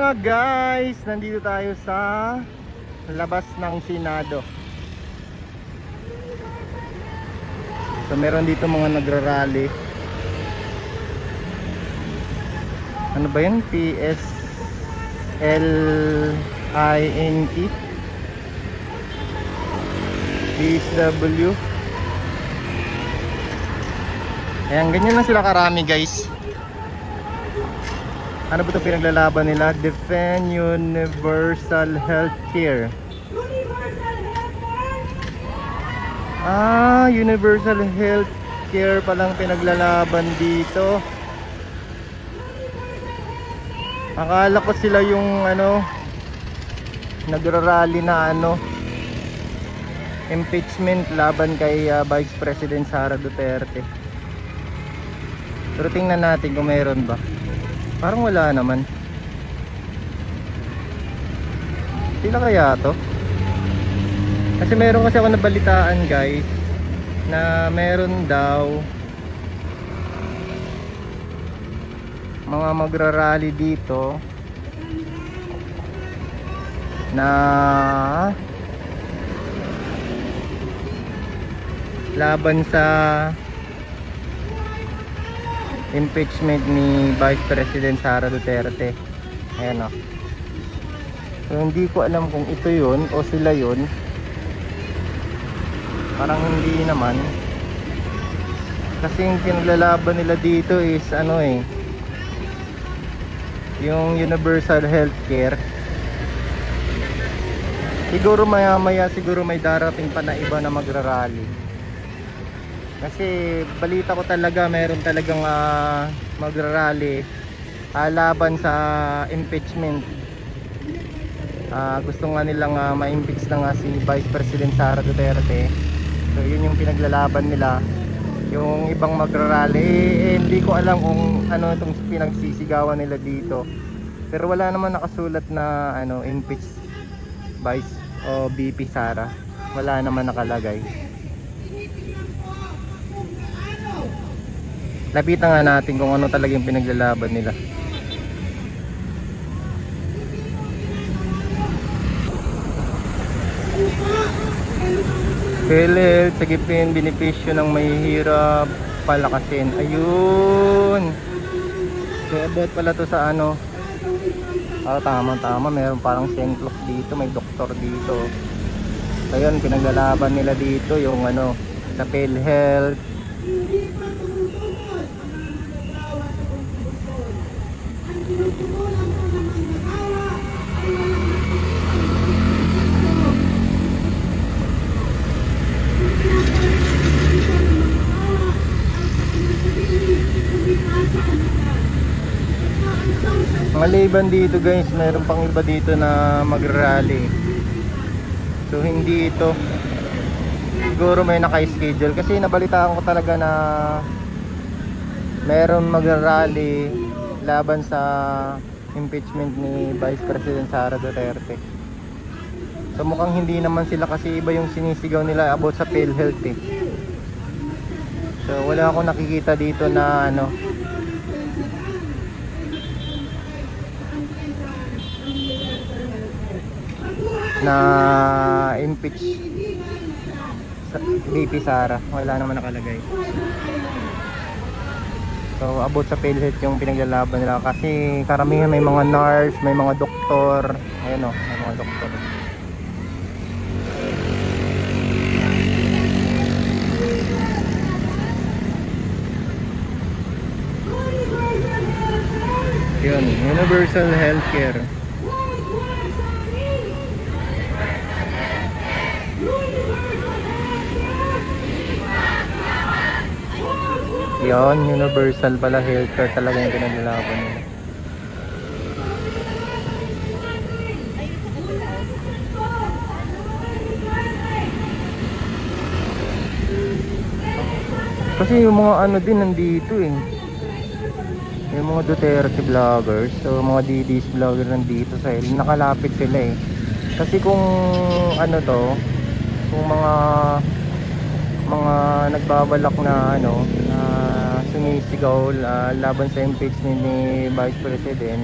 Guys, nandito tayo sa labas ng Senado. So meron dito mga nagrarally. Ano ba yan? PSLINT PSW. Ayan, ganyan lang sila karami guys. Ano ba ito pinaglalaban nila? Defend Universal Healthcare. Universal Healthcare palang pinaglalaban dito. Akala ko sila yung nagrarally na impeachment laban kay Vice President Sara Duterte. Pero tingnan natin kung meron ba. Parang wala naman. Sila kaya to? Kasi meron kasi ako nabalitaan guys na meron daw mga magrarally dito na laban sa impeachment ni Vice President Sara Duterte. Ayan o. So hindi ko alam kung ito yun o sila yun. Parang hindi naman. Kasi yung pinaglalaban nila dito is yung Universal Healthcare. Siguro maya maya siguro may darating pa na iba na magrarally. Kasi balita ko talaga meron talagang magrarally laban sa impeachment. Gusto nga nilang ma-impeach na nga si Vice President Sara Duterte. So yun yung pinaglalaban nila. Yung ibang magrarally hindi ko alam kung ano itong pinagsisigawan nila dito. Pero wala naman nakasulat na impeach Vice o VP Sara. Wala naman nakalagay. Lapitan nga natin kung ano talaga yung pinaglalaban nila. PhilHealth, sagipin, benepisyo ng mahihirap, palakasin. Ayun. So about pala to sa tama, meron parang sentlok dito, may doktor dito. So yun, pinaglalaban nila dito yung sa PhilHealth. Maliban dito guys, mayroon pang iba dito na magrally. So hindi ito, siguro may naka-schedule. Kasi nabalitaan ko talaga na meron magrally laban sa impeachment ni Vice President Sara Duterte. So mukhang hindi naman sila, kasi iba yung sinisigaw nila about sa PhilHealth eh. So wala akong nakikita dito na na impeach VP Sara. Wala naman nakalagay. So about sa PhilHealth yung pinaglalaban nila, kasi karamihan may mga nurse, may mga doktor. Ayun may mga doktor. Yun, Universal Healthcare. Yun, Universal pala Healthcare talaga yung pinaglalaban nila. Kasi yung mga din nandito eh. Yung mga Duterte vloggers, so mga DDS vlogger nandito sa nakalapit sila eh. Kasi kung kung mga nagbabalak na sumisigaw laban sa impeachment ni Vice President,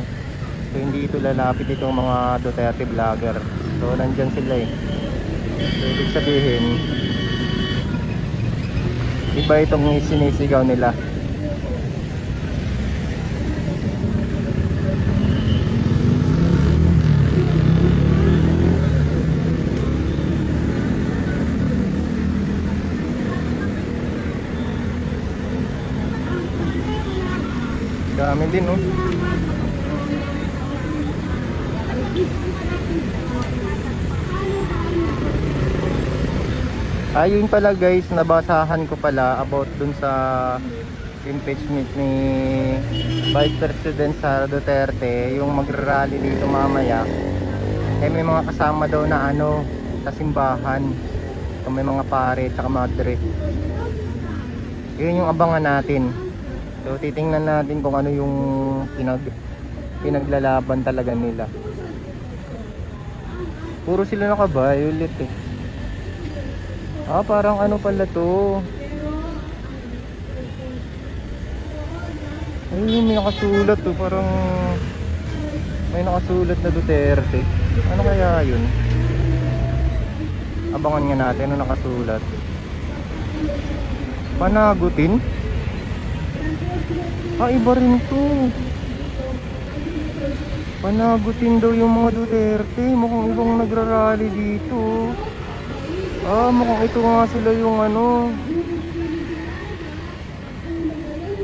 So hindi ito lalapit itong mga Duterte vlogger. So nandyan sila eh. So ibig sabihin, iba itong sinisigaw nila. Dami din oh. Ayun pala guys, nabasahan ko pala about dun sa impeachment ni Vice President Sara Duterte, yung magrarally dito mamaya. Eh may mga kasama daw na ano sa simbahan. So, may mga pare at madre. Yun yung abangan natin. So titingnan natin kung ano yung pinaglalaban talaga nila. Puro sila naka-violet eh. Parang ano pala to. Ayun, may nakasulat to. Parang may nakasulat na Duterte. Ano kaya yun? Abangan nga natin ano nakasulat. Panagutin? Iba rin to. Panagutin daw yung mga Duterte. Mukhang ibang nagrarally dito. Mukhang ito nga sila yung ano,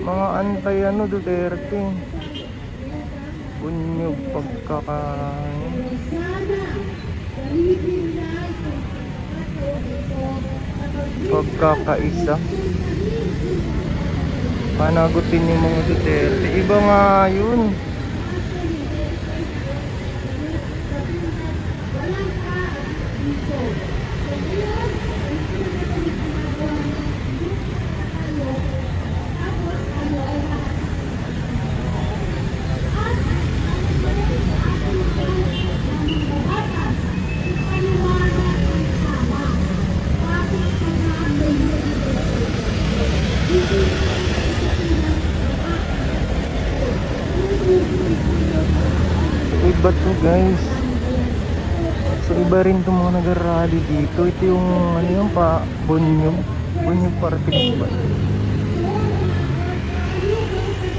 mga antay ano Duterte. Bunyog pagkakaisa. Panagutin yung mga Duterte. Iba nga yun. Iba to guys. So iba rin itong mga nag-rally dito. Ito yung ano yung pa Bunyog party ba?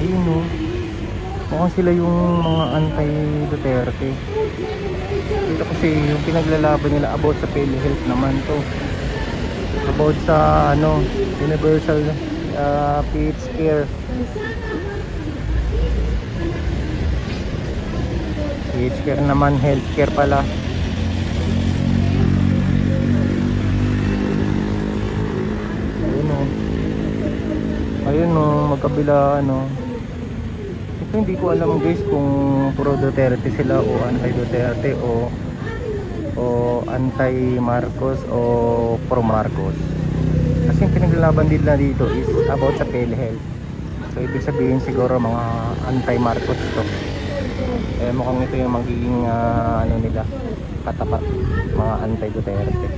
Ayun o. Mukhang sila yung mga anti-Duterte. Ito kasi yung pinaglalaban nila about sa PhilHealth naman to. About sa ano universal PH care. PH care naman, healthcare pala. Ayun o, magkabila ano. Ito hindi ko alam guys kung pro Duterte sila o anti-Duterte o anti-Marcos o pro Marcos. Kasi yung pinaglalaban nila dito is about sa PhilHealth. So ibig sabihin siguro mga anti-Marcos to. Mukhang ito yung magiging ano nila katapat, mga anti-Duterte.